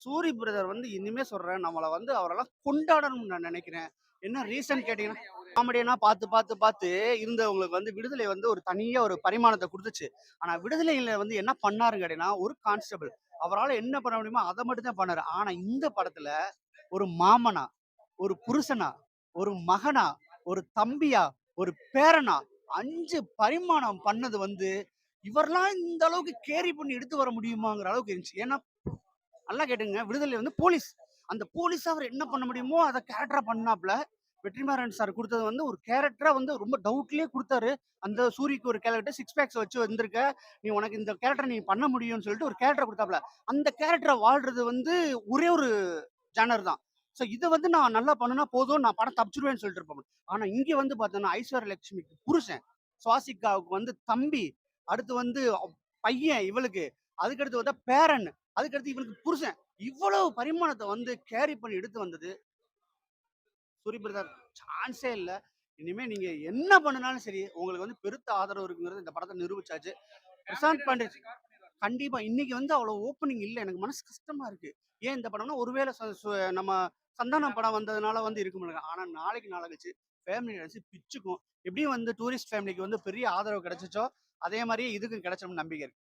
Suri brother வந்து இனிமே சொல்றேன், நம்மள வந்து அவரெல்லாம் கொண்டாடணும்னு நான் நெனைக்கிறேன். என்ன ரீசன் கேட்டீங்கன்னா, காமெடியனா பார்த்து, பார்த்து, பார்த்து இருந்தவங்களுக்கு வந்து விடுதலை வந்து ஒரு தனியா ஒரு பரிமாணத்த குடுத்துச்சு. ஆனா விடுதலையில வந்து என்ன பண்ணாருன்னு கேட்டீங்கன்னா, ஒரு கான்ஸ்டபிள். அவரால என்ன பண்ண முடியுமோ அத மட்டும் தான் பண்ணாரு. ஆனா இந்த படத்துல ஒரு மாமனா, ஒரு புருஷனா, ஒரு மகனா, ஒரு தம்பியா, ஒரு பேரனா 5 பரிமாணம் பண்ணது வந்து, இவர்லாம் இந்த அளவுக்கு கேரி பண்ணி எடுத்து வர முடியுமாங்கிற அளவுக்கு இருந்துச்சு. ஏன்னா நல்லா கேட்டுங்க. விடுதலை வந்து போலீஸ். அந்த போலீஸா அவர் என்ன பண்ண முடியுமோ, அத கேரக்டரா பண்ணாப்ல. வெற்றிமாறன் சார் குடுத்தது வந்து ஒரு கேரக்டரா வந்து ரொம்ப டவுட்லயே குடுத்தாரு. அந்த சூரிக்கு ஒரு கேரக்டர் சிக்ஸ் பேக்ஸ் வச்சு வந்திருக்க. நீ உனக்கு இந்த கேரக்டர் நீ பண்ண முடியும்னு சொல்லிட்டு ஒரு கேரக்டர் குடுத்தாப்ல. அந்த கேரக்டர வாழ்றது வந்து ஒரே ஒரு ஜானர் தான். சோ இத வந்து நான் நல்லா பண்ணுனா போதும், நான் படம் தப்பிச்சுருவேன்னு சொல்லிட்டு இருப்பேன். ஆனா இங்க வந்து பார்த்தோம்னா, ஐஸ்வர்யா லட்சுமிக்கு புருஷன், சுவாசிகாவுக்கு வந்து தம்பி, அடுத்து வந்து பையன் இவளுக்கு, அதுக்கடுத்து பார்த்தா பேரன், அதுக்கடுத்து இவளுக்கு புருஷன். இவ்வளவு பரிமாணத்த வந்து கேரி பண்ணி எடுத்து வந்தது சூரி பிரதர். சான்ஸே இல்ல. இனிமே நீங்க என்ன பண்ணுனாலும் சரி, உங்களுக்கு வந்து பெருத்த ஆதரவு இருக்குங்கிறது இந்த படத்த நிரூபிச்சாச்சு. பிரசாந்த் பாண்டே கண்டிப்பா. இன்னைக்கு வந்து அவ்வளவு ஓப்பனிங் இல்ல. எனக்கு மனசு கஷ்டமா இருக்கு. ஏன் இந்த படம்னா, ஒருவேள ச சு நம்ம சந்தானம் படம் வந்ததுனால வந்து இருக்கும்ல. ஆனா நாளைக்கு நாள கழிச்சு ஃபேமிலி நெனச்சு பிச்சுக்கும். எப்படியும் வந்து டூரிஸ்ட் ஃபேமிலிக்கு வந்து பெரிய ஆதரவு கிடைச்சுச்சோ, அதே மாரியே இதுக்கும் கிடைச்சிரும்னு நம்பிக்கை இருக்கு.